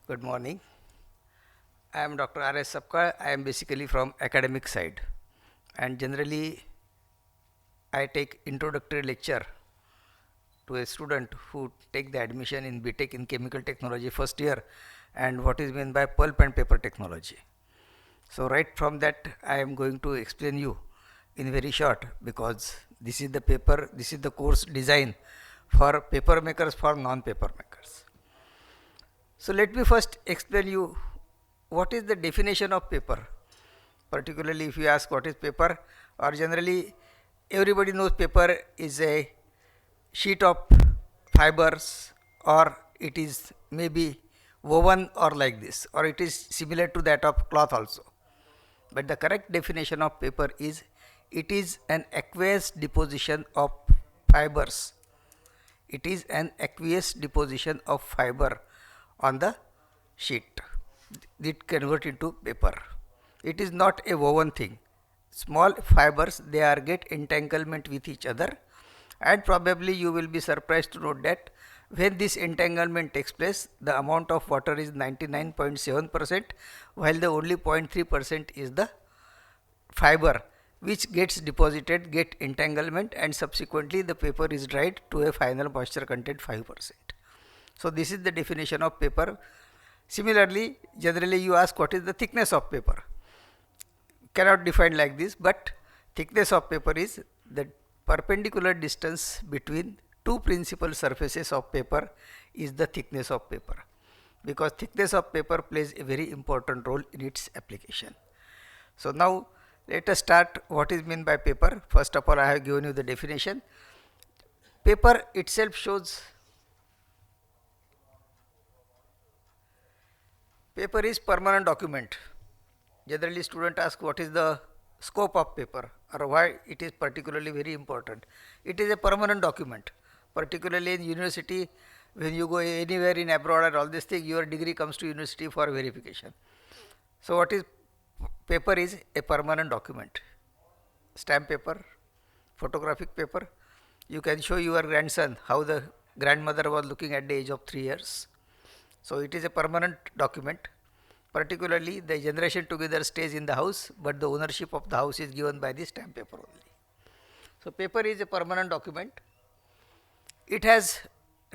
Good morning. I am Dr. R S Sapkal. I am basically from academic side, and generally I take introductory lecture to a student who take the admission in BTech in chemical technology first year and what is meant by pulp and paper technology. So right from that I am going to explain you in very short, because this is the course design for paper makers, for non-paper makers. So let me first explain you what is the definition of paper. Particularly if you ask what is paper, or generally everybody knows paper is a sheet of fibers, or it is maybe woven or like this, or it is similar to that of cloth also. But the correct definition of paper is it is an aqueous deposition of fibers. It is an aqueous deposition of fiber on the sheet. It convert into paper. It is not a woven thing. Small fibers, they are get entanglement with each other, and probably you will be surprised to note that when this entanglement takes place, the amount of water is 99.7%, while the only 0.3% is the fiber which gets deposited, get entanglement, and subsequently the paper is dried to a final moisture content 5%. So this is the definition of paper. Similarly, generally you ask what is the thickness of paper. Cannot define like this, but thickness of paper is the perpendicular distance between two principal surfaces of paper is the thickness of paper, because thickness of paper plays a very important role in its application. So now let us start what is meant by paper. First of all, I have given you the definition. Paper itself shows, paper is permanent document. Generally student ask what is the scope of paper or why it is particularly very important. It is a permanent document. Particularly in university, when you go anywhere in abroad and all this thing, your degree comes to university for verification. So what is paper is a permanent document. Stamp paper, photographic paper. You can show your grandson how the grandmother was looking at the age of 3 years. So it is a permanent document. Particularly the generation together stays in the house, but the ownership of the house is given by the stamp paper only. So paper is a permanent document. It has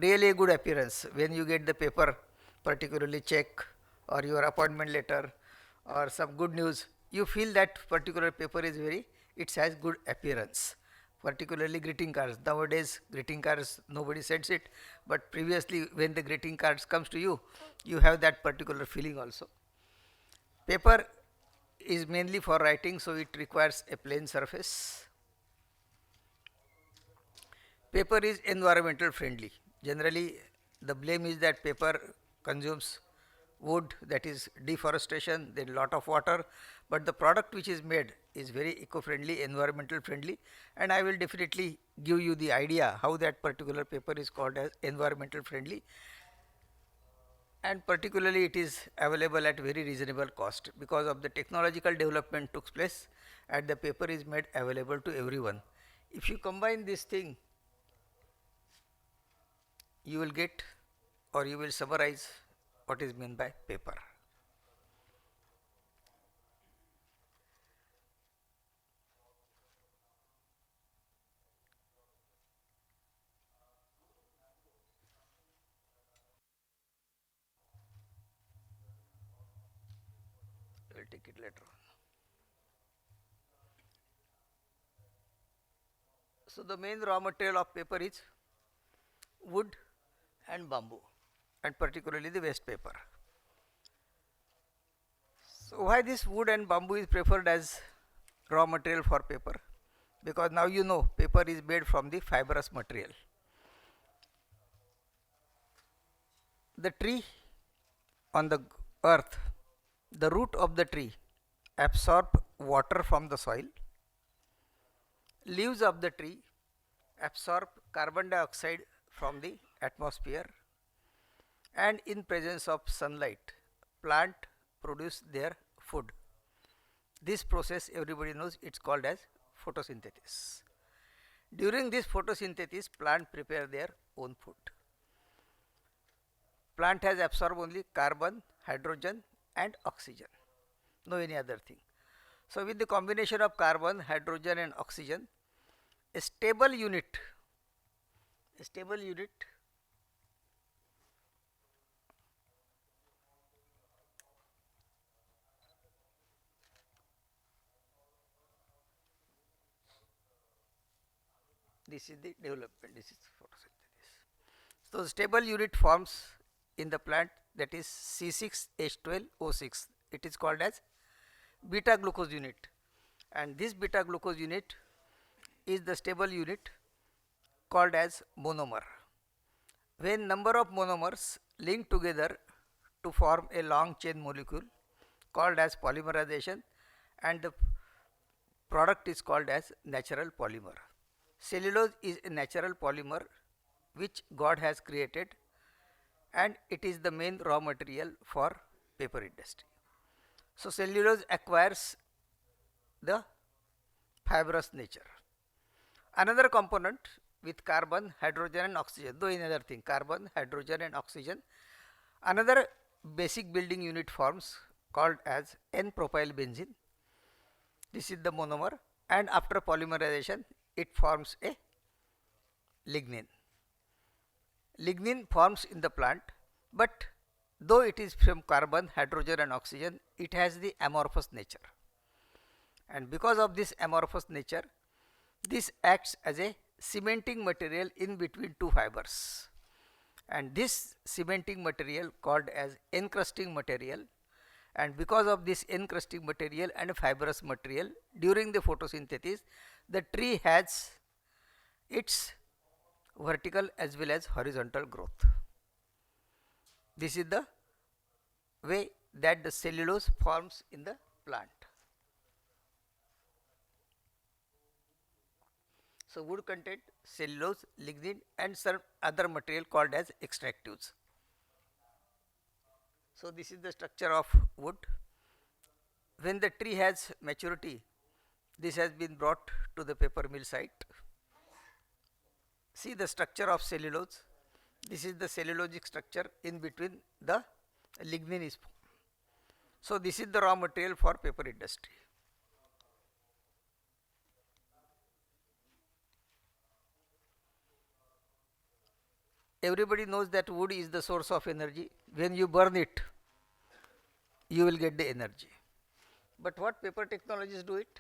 really a good appearance. When you get the paper, particularly check or your appointment letter or some good news, you feel that particular paper is very, it has good appearance. Particularly greeting cards. Nowadays greeting cards nobody sends it, but previously when the greeting cards comes to you, you have that particular feeling also. Paper is mainly for writing, so it requires a plain surface. Paper is environmental friendly. Generally the blame is that paper consumes wood, that is deforestation, then lot of water, but the product which is made is very eco-friendly, environmental friendly, and I will definitely give you the idea how that particular paper is called as environmental friendly, and particularly it is available at very reasonable cost because of the technological development took place and the paper is made available to everyone. If you combine this thing, you will get, or you will summarize what is meant by paper. I will take it later on. So the main raw material of paper is wood and bamboo, and particularly the waste paper. So why this wood and bamboo is preferred as raw material for paper? Because now you know paper is made from the fibrous material. The tree on the earth, the root of the tree absorb water from the soil, leaves of the tree absorb carbon dioxide from the atmosphere, and in presence of sunlight plant produce their food. This process everybody knows, it's called as photosynthesis. During this photosynthesis plant prepare their own food. plant has absorbed only carbon, hydrogen and oxygen, no any other thing. So with the combination of carbon, hydrogen and oxygen, a stable unit, a stable unit this is the development, this is photosynthesis. So stable unit forms in the plant, that is C6H12O6. It is called as beta glucose unit, and this beta glucose unit is the stable unit called as monomer. When number of monomers link together to form a long chain molecule called as polymerization, and the product is called as natural polymer. Cellulose is a natural polymer which God has created, and it is the main raw material for paper industry. So cellulose acquires the fibrous nature. Another component with carbon, hydrogen and oxygen, though another thing, carbon, hydrogen and oxygen, another basic building unit forms called as N-propyl benzene. This is the monomer, and after polymerization it forms a lignin. Lignin forms in the plant, but though it is from carbon, hydrogen and oxygen, it has the amorphous nature, and because of this amorphous nature, this acts as a cementing material in between two fibers, and this cementing material called as encrusting material, and because of this encrusting material and fibrous material, during the photosynthesis the tree has its vertical as well as horizontal growth. This is the way that the cellulose forms in the plant. So wood contain cellulose, lignin and some other material called as extractives. So this is the structure of wood. When the tree has maturity, this has been brought to the paper mill site. See the structure of cellulose. This is the cellulosic structure, in between the lignin is formed. So this is the raw material for paper industry. Everybody knows that wood is the source of energy. When you burn it, you will get the energy. But what paper technologies do it?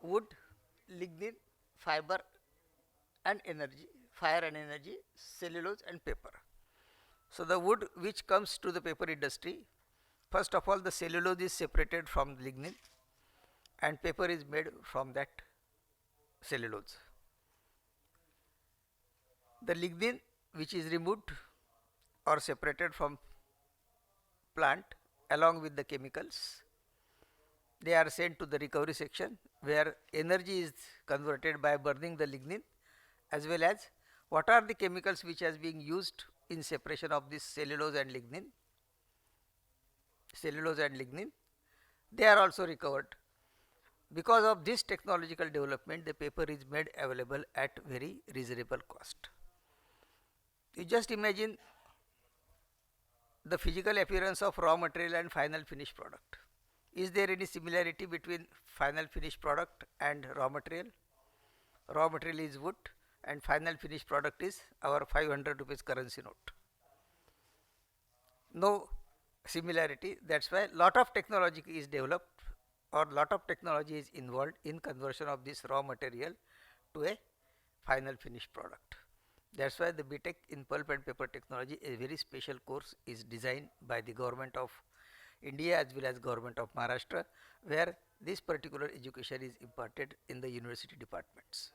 Wood, lignin, fiber and energy, fire and energy, cellulose and paper. So the wood which comes to the paper industry, first of all the cellulose is separated from lignin and paper is made from that cellulose. The lignin which is removed or separated from plant along with the chemicals, they are sent to the recovery section where energy is converted by burning the lignin, as well as what are the chemicals which has been used in separation of this cellulose and lignin. They are also recovered. Because of this technological development, the paper is made available at very reasonable cost. You just imagine the physical appearance of raw material and final finished product. Is there any similarity between final finished product and raw material? Raw material is wood and final finished product is our 500 rupees currency note. No similarity. That's why lot of technology is developed, or lot of technology is involved in conversion of this raw material to a final finished product. That's why the BTech in pulp and paper technology, a very special course, is designed by the government of India as well as government of Maharashtra, where this particular education is imparted in the university departments,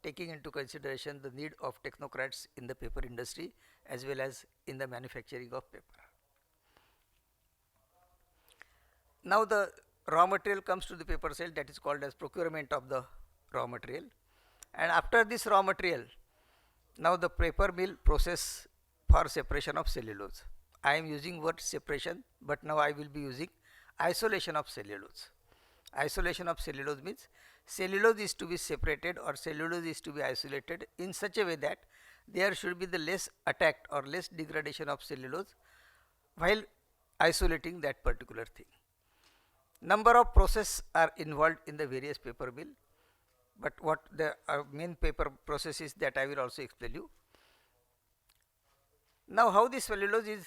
taking into consideration the need of technocrats in the paper industry as well as in the manufacturing of paper. Now the raw material comes to the paper cell, that is called as procurement of the raw material, and after this raw material, now the paper mill process for separation of cellulose. I am using word separation, but now I will be using isolation of cellulose. Isolation of cellulose means cellulose is to be separated or cellulose is to be isolated in such a way that there should be the less attack or less degradation of cellulose while isolating that particular thing. Number of processes are involved in the various paper mill, but what the main paper process is, that I will also explain you. Now, how the cellulose is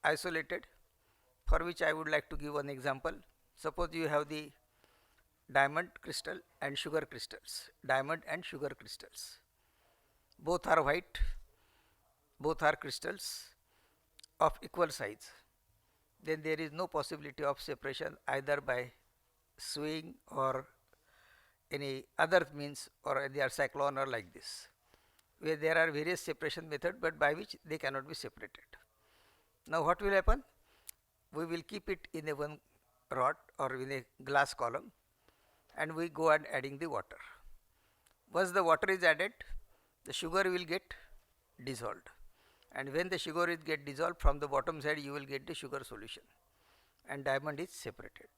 isolated, for which I would like to give one example. Suppose you have the diamond crystal and sugar crystals, diamond and sugar crystals. Both are white, both are crystals of equal size. Then there is no possibility of separation either by swaying or any other means, or they are cyclone or like this, where there are various separation method, but by which they cannot be separated. Now, what will happen? We will keep it in a one rod or in a glass column, and we go on adding the water. Once the water is added, the sugar will get dissolved, and when the sugar is get dissolved, from the bottom side you will get the sugar solution, and diamond is separated.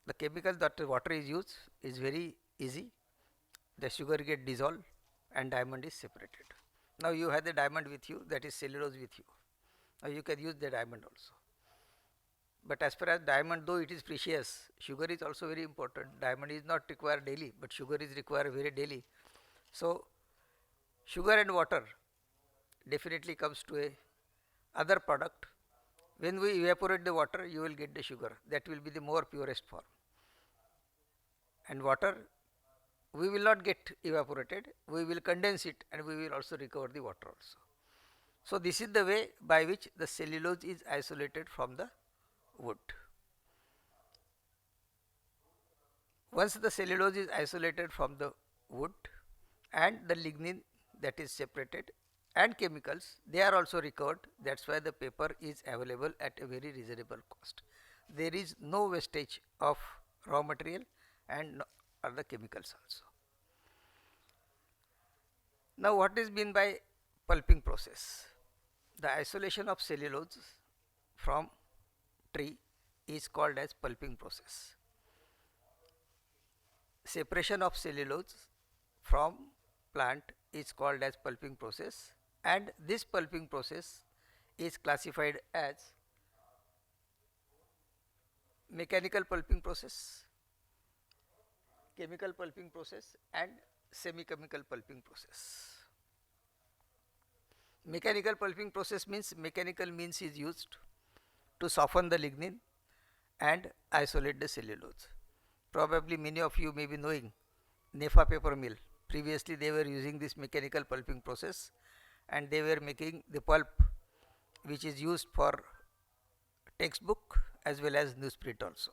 The chemical that the water is used is very easy. The sugar get dissolved and diamond is separated. Now you have the diamond with you, that is cellulose with you. Now you can use the diamond also. But as far as diamond, though it is precious, sugar is also very important. Diamond is not required daily, but sugar is required very daily. So sugar and water definitely comes to a other product. When we evaporate the water, you will get the sugar. That will be the more purest form. And water, we will not get evaporated, we will condense it, and we will also recover the water also. So this is the way by which the cellulose is isolated from the wood. Once the cellulose is isolated from the wood and the lignin that is separated and chemicals, they are also recovered. That is why the paper is available at a very reasonable cost. There is no wastage of raw material and other chemicals also. Now, what is meant by pulping process? The isolation of cellulose from tree is called as pulping process. Separation of cellulose from plant is called as pulping process, and this pulping process is classified as mechanical pulping process, chemical pulping process, and semi-chemical pulping process. Mechanical pulping process means mechanical means is used to soften the lignin and isolate the cellulose. Probably many of you may be knowing Nefa paper mill. Previously they were using this mechanical pulping process, and they were making the pulp which is used for textbook as well as newsprint also.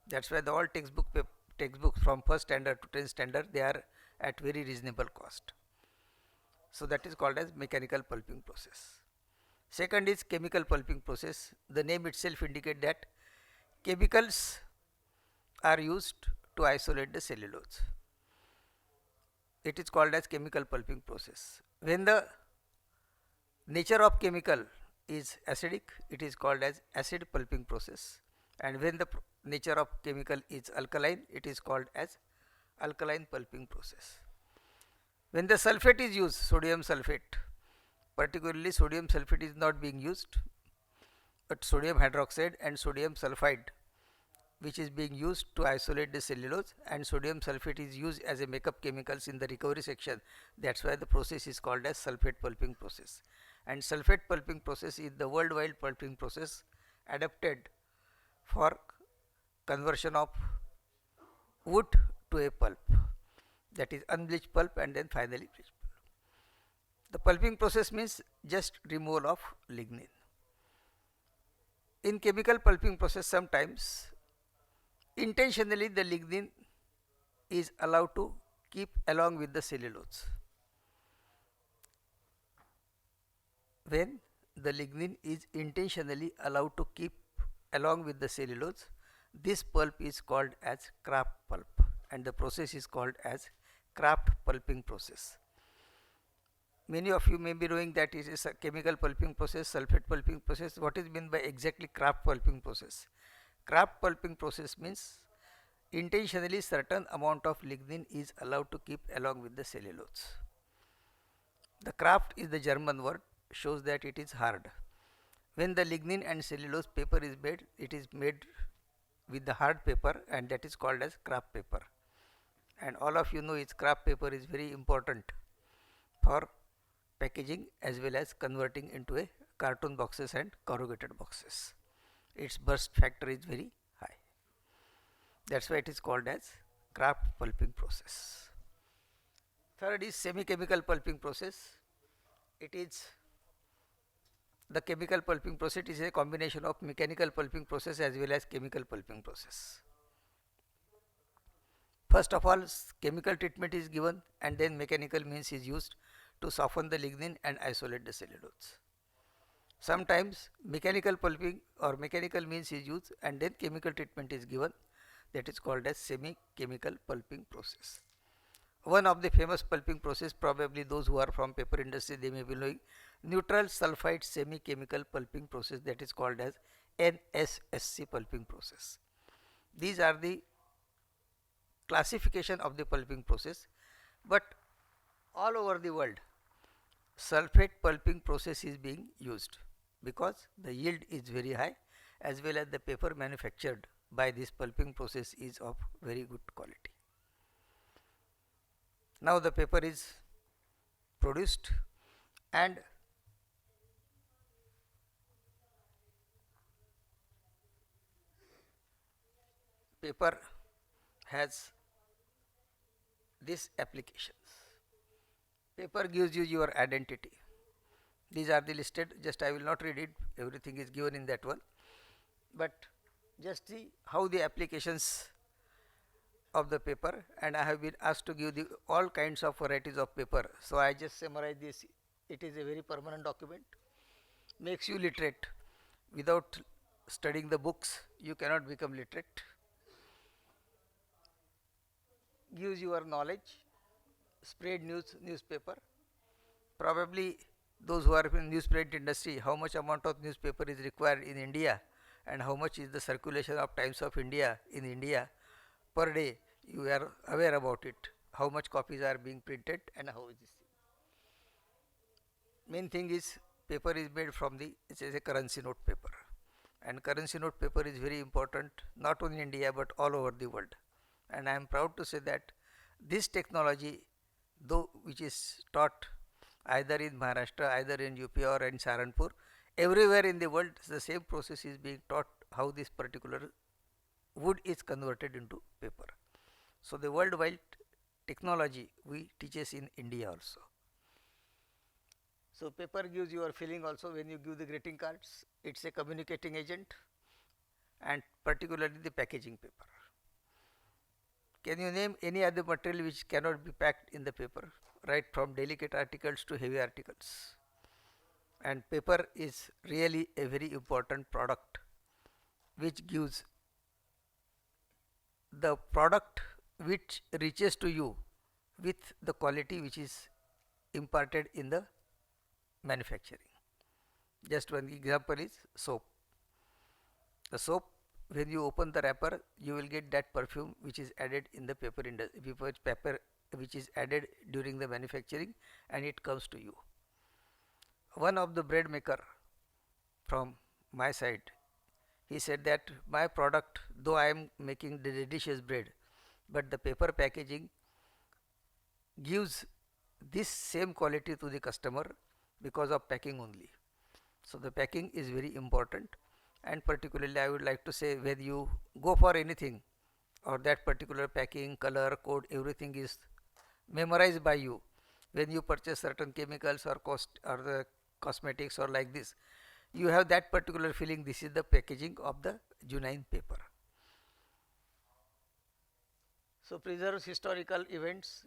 That is why the all textbooks from 1st standard to 10th standard, they are at very reasonable cost. So that is called as mechanical pulping process. Second is chemical pulping process. The name itself indicates that chemicals are used to isolate the cellulose. It is called as chemical pulping process. When the nature of chemical is acidic, it is called as acid pulping process, and when the nature of chemical is alkaline, it is called as alkaline pulping process. When the sulphate is used, sodium sulphate, particularly sodium sulphate is not being used, but sodium hydroxide and sodium sulphide, which is being used to isolate the cellulose, and sodium sulphate is used as a makeup chemicals in the recovery section. That is why the process is called as sulphate pulping process. And sulphate pulping process is the worldwide pulping process adapted for conversion of wood to a pulp, that is unbleached pulp and then finally bleached pulp. The pulping process means just removal of lignin. In chemical pulping process, sometimes intentionally the lignin is allowed to keep along with the cellulose. When the lignin is intentionally allowed to keep along with the cellulose, this pulp is called as kraft pulp, and the process is called as kraft pulping process. Many of you may be knowing that it is a chemical pulping process, sulphate pulping process. What is meant by exactly kraft pulping process? Kraft pulping process means intentionally certain amount of lignin is allowed to keep along with the cellulose. The kraft is the German word, shows that it is hard. When the lignin and cellulose paper is made, it is made with the hard paper, and that is called as kraft paper. And all of you know its kraft paper is very important for packaging as well as converting into a carton boxes and corrugated boxes. Its burst factor is very high. That's why it is called as kraft pulping process. Third is semi-chemical pulping process. It is the chemical pulping process is a combination of mechanical pulping process as well as chemical pulping process. First of all, chemical treatment is given and then mechanical means is used to soften the lignin and isolate the cellulose. Sometimes mechanical pulping or mechanical means is used and then chemical treatment is given, that is called as semi-chemical pulping process. One of the famous pulping process, probably those who are from paper industry, they may be knowing, neutral sulfide semi-chemical pulping process, that is called as NSSC pulping process. These are the classification of the pulping process, but all over the world sulfate pulping process is being used because the yield is very high as well as the paper manufactured by this pulping process is of very good quality. Now the paper is produced and paper has these applications. Paper gives you your identity. These are the listed, just I will not read it, everything is given in that one, but just see how the applications of the paper, and I have been asked to give the all kinds of varieties of paper. So I just summarize this. It is a very permanent document, makes you literate. Without studying the books, you cannot become literate. Gives your knowledge, spread newspaper. Probably those who are in newsprint industry, how much amount of newspaper is required in India and how much is the circulation of Times of India in India per day, you are aware about it, how much copies are being printed and how is this. Main thing is paper is made from the, it is a currency note paper, and currency note paper is very important not only in India but all over the world. And I am proud to say that this technology, though which is taught either in Maharashtra, either in UP or in Saranpur, everywhere in the world the same process is being taught, how this particular wood is converted into paper. So the worldwide technology we teaches in India also. So paper gives your feeling also when you give the greeting cards, it's a communicating agent, and particularly the packaging paper. Can you name any other material which cannot be packed in the paper, right from delicate articles to heavy articles? And paper is really a very important product which gives the product which reaches to you with the quality which is imparted in the manufacturing. Just one example is soap. The soap, when you open the wrapper, you will get that perfume which is added in the paper which is added during the manufacturing, and it comes to you. One of the bread maker from my side, he said that my product, though I am making the delicious bread, but the paper packaging gives this same quality to the customer because of packing only. So the packing is very important, and particularly I would like to say, when you go for anything or that particular packing, color, code, everything is memorized by you. When you purchase certain chemicals or the cosmetics or like this, you have that particular feeling, this is the packaging of the genuine paper. So preserves historical events.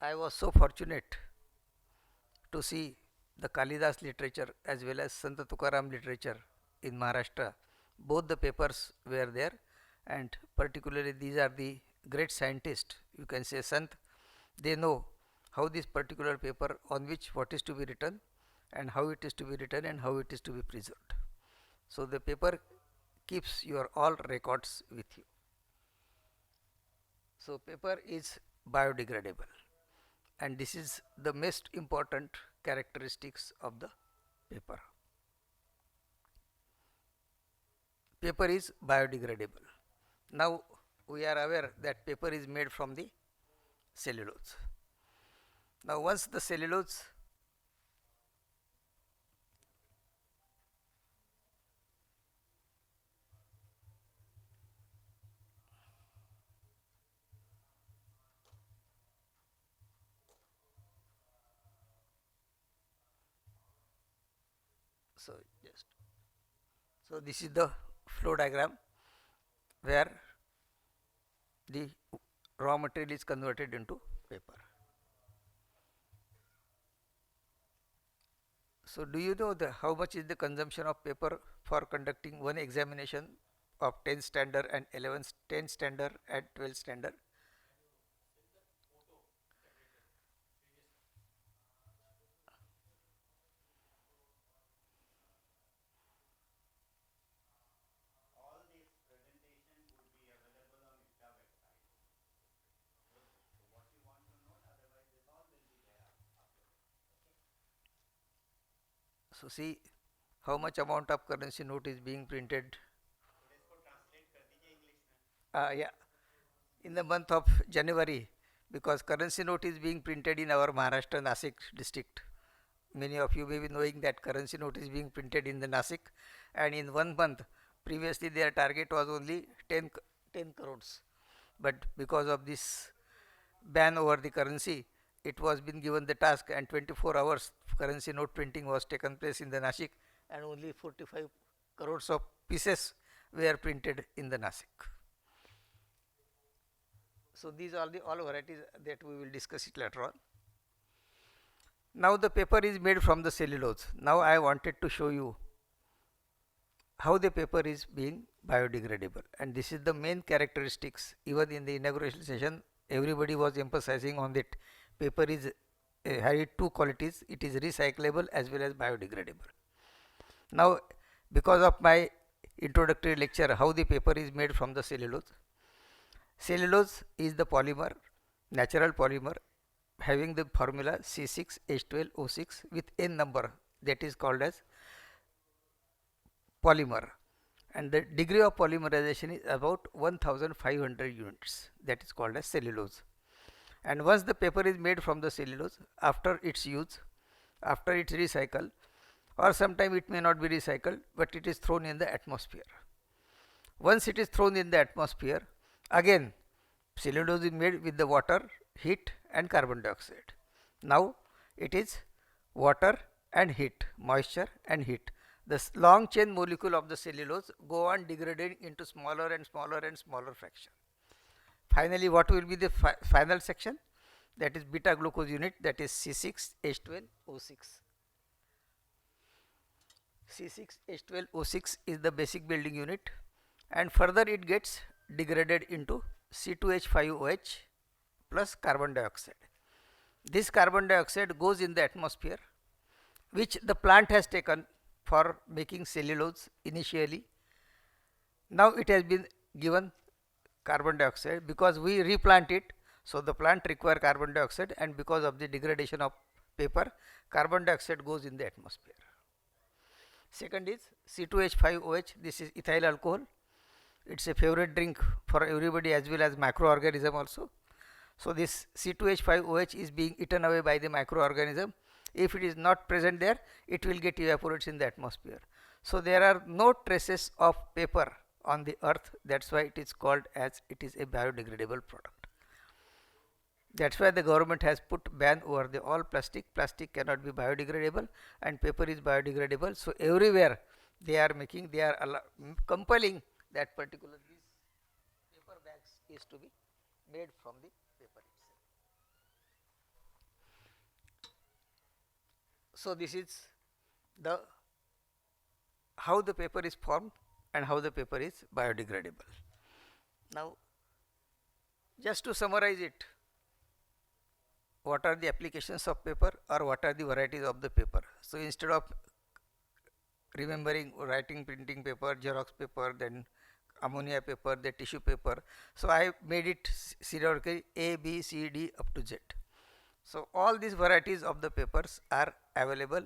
I was so fortunate to see the Kalidas literature as well as Sant Tukaram literature in Maharashtra. Both the papers were there, and particularly these are the great scientists, you can say Sant. They know how this particular paper, on which what is to be written and how it is to be written and how it is to be preserved. So the paper keeps your all records with you. So paper is biodegradable. and this is the most important characteristics of the paper. Paper is biodegradable. Now we are aware that paper is made from the cellulose. Now once the cellulose so just so this is the flow diagram where the raw material is converted into paper. So do you know how much is the consumption of paper for conducting one examination of 10 standard and 11 10 standard and 12 standard? So see how much amount of currency note is being printed. Yeah, in the month of January, because currency note is being printed in our Maharashtra Nasik district. Many of you may be knowing that currency note is being printed in the Nasik, and in 1 month, previously their target was only 10 crores. But because of this ban over the currency, it was been given the task, and 24 hours currency note printing was taken place in the Nasik, and only 45 crores of pieces were printed in the Nasik. So these are the all varieties that we will discuss it later on. Now the paper is made from the cellulose. Now I wanted to show you how the paper is being biodegradable, and this is the main characteristics. Even in the inauguration session, everybody was emphasizing on that paper is had two qualities: it is recyclable as well as biodegradable. Now because of my introductory lecture how the paper is made from the cellulose, cellulose is the polymer, natural polymer, having the formula C6H12O6 with N number, that is called as polymer, and the degree of polymerization is about 1500 units, that is called as cellulose. And once the paper is made from the cellulose, after its use, after its recycle, or sometime it may not be recycled, but it is thrown in the atmosphere. Once it is thrown in the atmosphere, again cellulose is made with the water, heat and carbon dioxide. Now it is water and heat, moisture and heat. The long chain molecule of the cellulose go on degrading into smaller and smaller and smaller fraction. Finally, what will be the final section? That is beta glucose unit, that is C6H12O6. C6H12O6 is the basic building unit, and further it gets degraded into C2H5OH plus carbon dioxide. This carbon dioxide goes in the atmosphere, which the plant has taken for making cellulose initially. Now it has been given carbon dioxide because we replant it, so the plant require carbon dioxide, and because of the degradation of paper, carbon dioxide goes in the atmosphere. Second is C2H5OH, this is ethyl alcohol. It's a favorite drink for everybody as well as microorganism also. So this C2H5OH is being eaten away by the microorganism. If it is not present there, it will get evaporated in the atmosphere. So there are no traces of paper on the earth. That's why it is called as it is a biodegradable product. That's why the government has put ban over the all plastic. Plastic cannot be biodegradable and paper is biodegradable. So everywhere they are making, they are compelling that particular these paper bags is to be made from the paper itself. So this is the how the paper is formed and how the paper is biodegradable. Now just to summarize it, what are the applications of paper or what are the varieties of the paper? So instead of remembering writing, printing paper, Xerox paper, then ammonia paper, the tissue paper, so I made it serially A, B, C, D up to Z. So all these varieties of the papers are available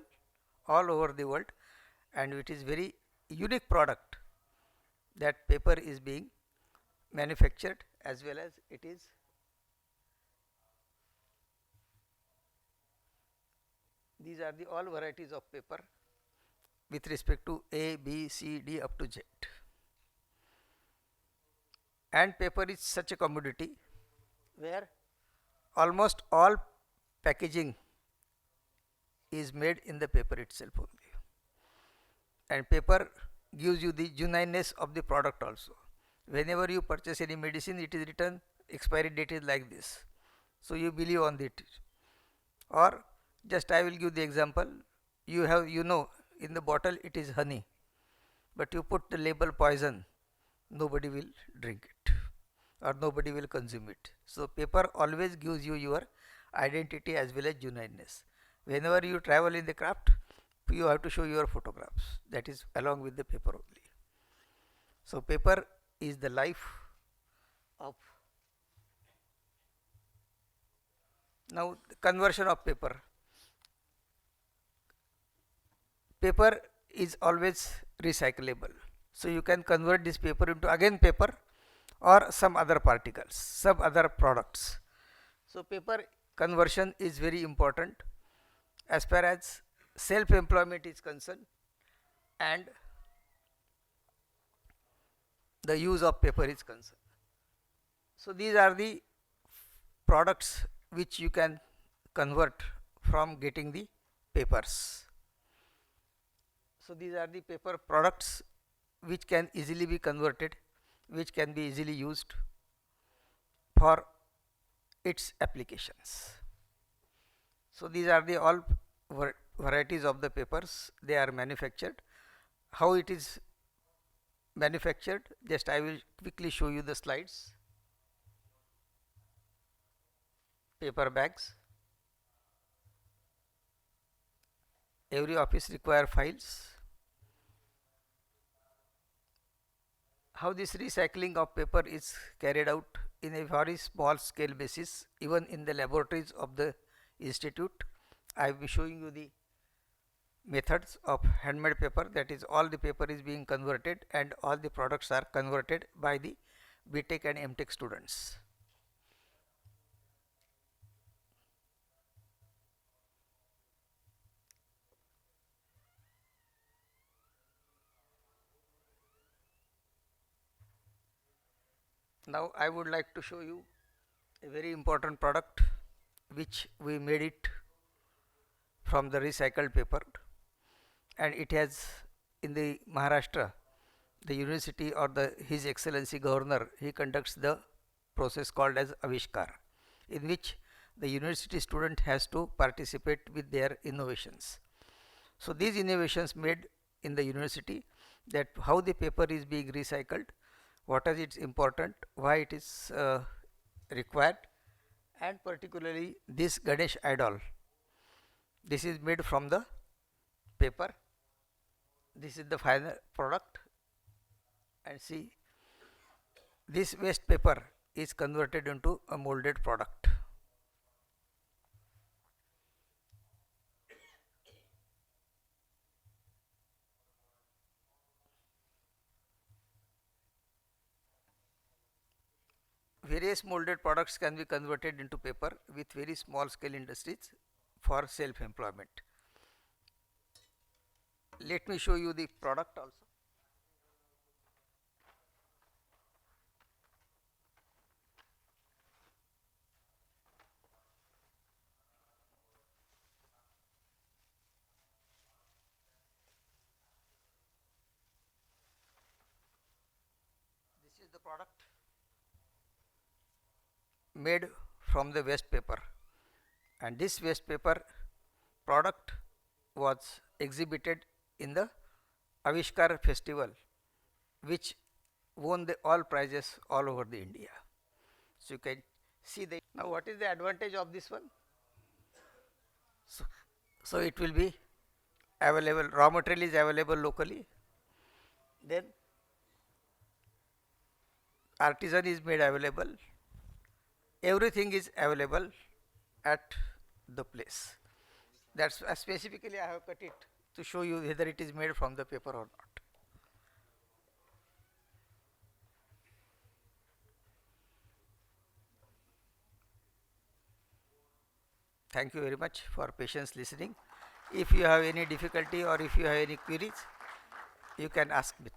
all over the world, and it is very unique product that paper is being manufactured, as well as it is these are the all varieties of paper with respect to A, B, C, D up to Z. And paper is such a commodity where almost all packaging is made in the paper itself only, and paper gives you the genuineness of the product also. Whenever you purchase any medicine, it is written expiry date is like this, so you believe on it. Or just I will give the example, you know in the bottle it is honey, but you put the label poison, nobody will drink it or nobody will consume it. So paper always gives you your identity as well as genuineness. Whenever you travel in the craft, you have to show your photographs, that is along with the paper only. So paper is the life of. Now the conversion of paper. Paper is always recyclable. So you can convert this paper into again paper or some other particles, some other products. So paper conversion is very important as far as self-employment is concerned, and the use of paper is concerned. So these are the products which you can convert from getting the papers. So these are the paper products which can easily be converted, which can be easily used for its applications. So these are the all varieties of the papers, they are manufactured. How it is manufactured, just I will quickly show you the slides. Paper bags. Every office require files. How this recycling of paper is carried out in a very small scale basis, even in the laboratories of the institute. I will be showing you the methods of handmade paper, that is all the paper is being converted and all the products are converted by the BTech and MTech students. Now I would like to show you a very important product which we made it from the recycled paper, and it has in the Maharashtra, the university or the His Excellency Governor, he conducts the process called as Avishkar, in which the university student has to participate with their innovations. So these innovations made in the university, that how the paper is being recycled, what is its important, why it is required, and particularly this Ganesh idol, this is made from the paper. This is the final product, and see this waste paper is converted into a molded product. Various molded products can be converted into paper with very small scale industries for self employment. Let me show you the product also. This is the product made from the waste paper, and this waste paper product was exhibited in the Avishkar festival, which won the all prizes all over the India. So you can see the. Now what is the advantage of this one? So, so it will be available, raw material is available locally, then artisan is made available, everything is available at the place. That's specifically I have cut it to show you whether it is made from the paper or not. Thank you very much for patience listening. If you have any difficulty or if you have any queries, you can ask me.